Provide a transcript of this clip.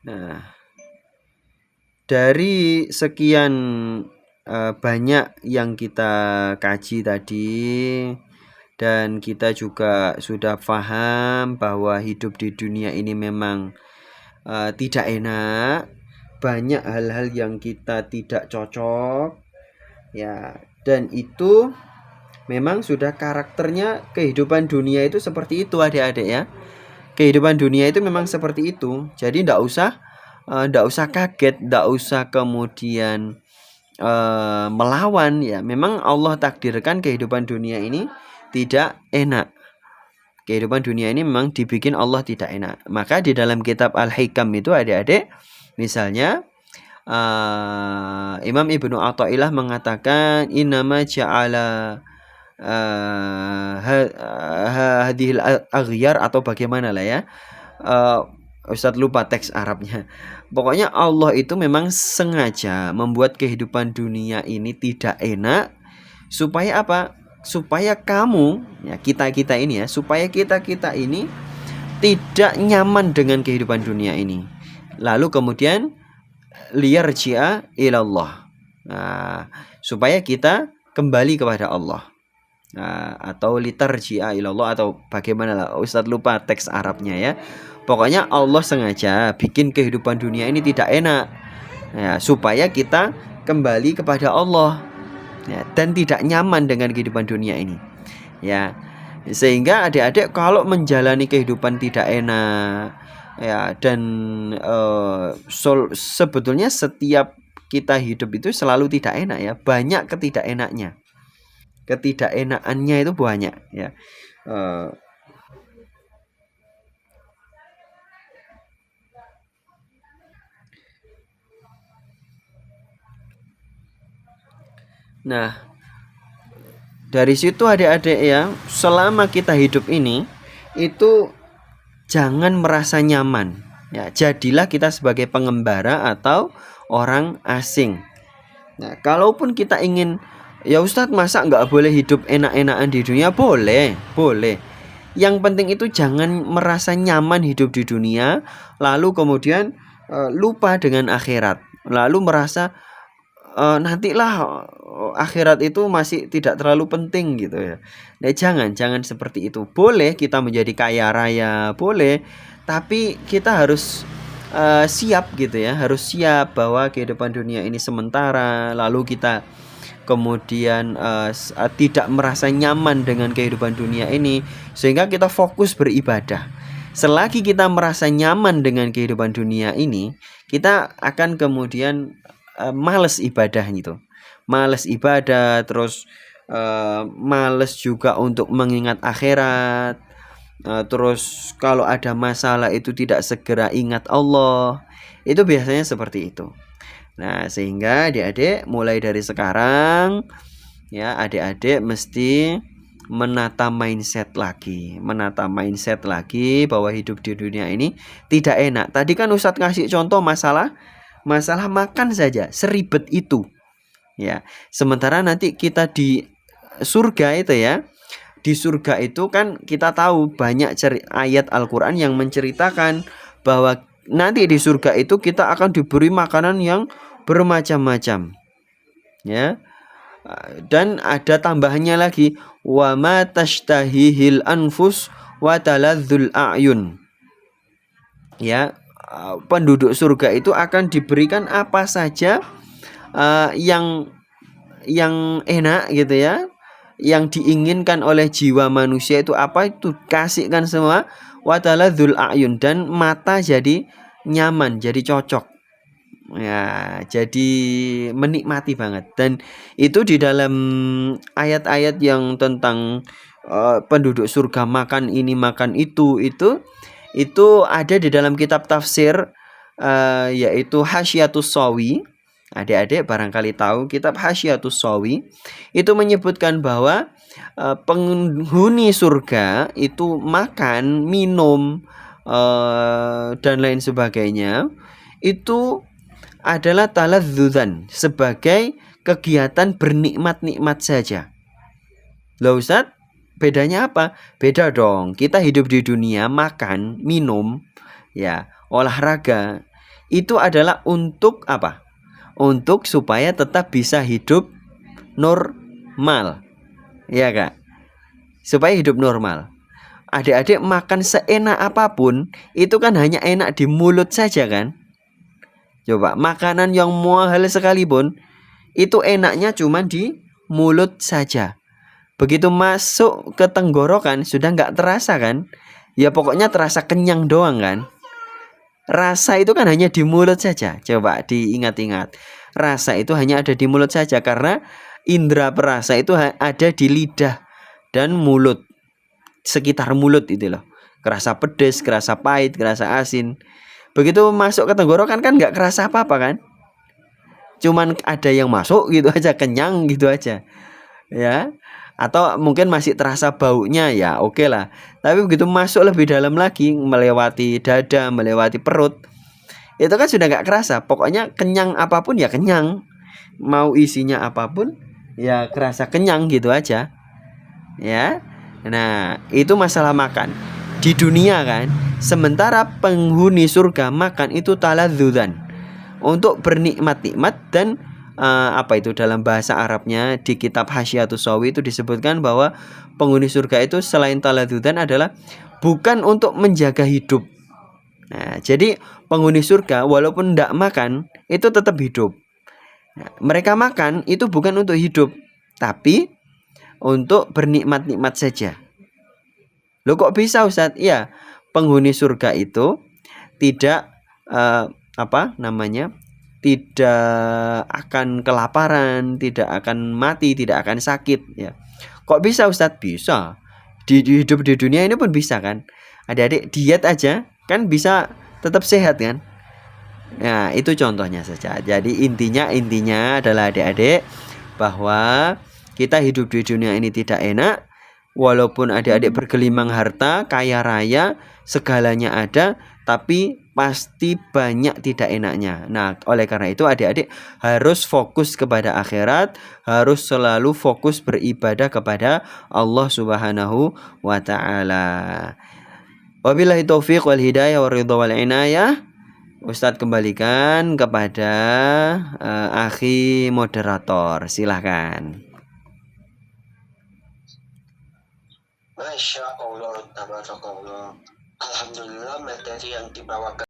Nah, dari sekian banyak yang kita kaji tadi, dan kita juga sudah paham bahwa hidup di dunia ini memang tidak enak, banyak hal-hal yang kita tidak cocok, ya, dan itu memang sudah karakternya kehidupan dunia itu seperti itu, adik-adik ya. Kehidupan dunia itu memang seperti itu. Jadi ndak usah kaget, ndak usah kemudian melawan, ya. Memang Allah takdirkan kehidupan dunia ini tidak enak. Kehidupan dunia ini memang dibikin Allah tidak enak. Maka di dalam kitab Al-Hikam itu adik-adik, misalnya Imam Ibnu Athaillah mengatakan innama ja'ala hadhil aghyar, atau bagaimana lah ya. Ustadz lupa teks Arabnya. Pokoknya Allah itu memang sengaja membuat kehidupan dunia ini tidak enak supaya apa? Supaya kamu, ya, kita ini ya, supaya kita ini tidak nyaman dengan kehidupan dunia ini. Lalu kemudian liyarji'a ilallah. Nah, supaya kita kembali kepada Allah. Nah, atau litarji'a ilallah, atau bagaimana lah, Ustadz lupa teks Arabnya ya. Pokoknya Allah sengaja bikin kehidupan dunia ini tidak enak, ya, supaya kita kembali kepada Allah, ya, dan tidak nyaman dengan kehidupan dunia ini, ya. Sehingga adik-adik kalau menjalani kehidupan tidak enak, ya, dan sebetulnya setiap kita hidup itu selalu tidak enak, ya, banyak ketidakenakannya itu banyak, ya. Nah, dari situ adik-adik ya, selama kita hidup ini itu jangan merasa nyaman, ya. Jadilah kita sebagai pengembara atau orang asing. Nah, kalaupun kita ingin, ya Ustadz, masa nggak boleh hidup enak-enakan di dunia? Boleh, boleh. Yang penting itu jangan merasa nyaman hidup di dunia, lalu kemudian lupa dengan akhirat, lalu merasa nantilah akhirat itu masih tidak terlalu penting gitu ya. Nah, jangan seperti itu. Boleh kita menjadi kaya raya, boleh, tapi kita harus siap gitu ya, harus siap bahwa kehidupan dunia ini sementara. Lalu kita kemudian tidak merasa nyaman dengan kehidupan dunia ini, sehingga kita fokus beribadah. Selagi kita merasa nyaman dengan kehidupan dunia ini, kita akan kemudian males ibadah gitu, males ibadah, terus males juga untuk mengingat akhirat. Terus kalau ada masalah itu tidak segera ingat Allah. Itu biasanya seperti itu. Nah, sehingga adik-adik mulai dari sekarang, ya, adik-adik mesti menata mindset lagi bahwa hidup di dunia ini tidak enak. Tadi kan Ustadz ngasih contoh masalah makan saja seribet itu, ya. Sementara nanti kita di surga itu ya, di surga itu kan kita tahu banyak ayat Al-Quran yang menceritakan bahwa nanti di surga itu kita akan diberi makanan yang bermacam-macam, ya. Dan ada tambahannya lagi, wa ma tashtahihil anfus wa taladzul a'yun, ya. Penduduk surga itu akan diberikan apa saja yang enak gitu ya, yang diinginkan oleh jiwa manusia itu apa, itu kasihkan semua. Wa taladzul a'yun, dan mata jadi nyaman, jadi cocok, ya, jadi menikmati banget. Dan itu di dalam ayat-ayat yang tentang penduduk surga makan ini makan itu ada di dalam kitab tafsir, yaitu Hasyiatus Shawi. Adik-adik barangkali tahu kitab Hasyiatus Shawi. Itu menyebutkan bahwa penghuni surga itu makan, minum, dan lain sebagainya itu adalah taladzuzan, sebagai kegiatan bernikmat-nikmat saja. Loh Ustaz, bedanya apa? Beda dong. Kita hidup di dunia makan, minum, ya, olahraga. itu adalah untuk apa? Untuk supaya tetap bisa hidup normal. Ya Kak? Supaya hidup normal. Adik-adik makan seenak apapun itu kan hanya enak di mulut saja kan? Coba makanan yang mahal sekalipun itu enaknya cuma di mulut saja. Begitu masuk ke tenggorokan sudah nggak terasa kan? Ya pokoknya terasa kenyang doang kan? Rasa itu kan hanya di mulut saja. Coba diingat-ingat. Rasa itu hanya ada di mulut saja karena indera perasa itu ada di lidah dan mulut. Sekitar mulut itu loh. Kerasa pedas, kerasa pahit, kerasa asin. Begitu masuk ke tenggorokan kan nggak kerasa apa-apa kan? Cuman ada yang masuk gitu aja, kenyang gitu aja. Ya. Atau mungkin masih terasa baunya ya oke lah. Tapi begitu masuk lebih dalam lagi melewati dada, melewati perut, itu kan sudah nggak kerasa. Pokoknya kenyang apapun ya kenyang. Mau isinya apapun ya kerasa kenyang gitu aja. Ya. Nah, itu masalah makan. Di dunia kan, sementara penghuni surga makan itu taladzudan. Untuk bernikmat-nikmat dan apa itu dalam bahasa Arabnya di kitab Hasyiatus Shawi itu disebutkan bahwa penghuni surga itu selain taladzudan adalah bukan untuk menjaga hidup. Nah, jadi penghuni surga walaupun tidak makan itu tetap hidup. Nah, mereka makan itu bukan untuk hidup, tapi untuk bernikmat-nikmat saja. Loh kok bisa Ustadz? Iya, penghuni surga itu tidak apa namanya? Tidak akan kelaparan, tidak akan mati, tidak akan sakit ya. Kok bisa Ustadz? Bisa. Di hidup di dunia ini pun bisa kan. Adik-adik diet aja kan bisa tetap sehat kan. Nah, itu contohnya saja. Jadi intinya adalah adik-adik bahwa kita hidup di dunia ini tidak enak. Walaupun adik-adik bergelimang harta, kaya raya, segalanya ada, tapi pasti banyak tidak enaknya. Nah, oleh karena itu adik-adik harus fokus kepada akhirat, harus selalu fokus beribadah kepada Allah Subhanahu wa taala. Wabillahi taufiq wal hidayah wal ridha wal inayah. Ustadz kembalikan kepada akhi moderator. Silahkan. Masya Allah, tabarakallah. Alhamdulillah materi yang dibawakan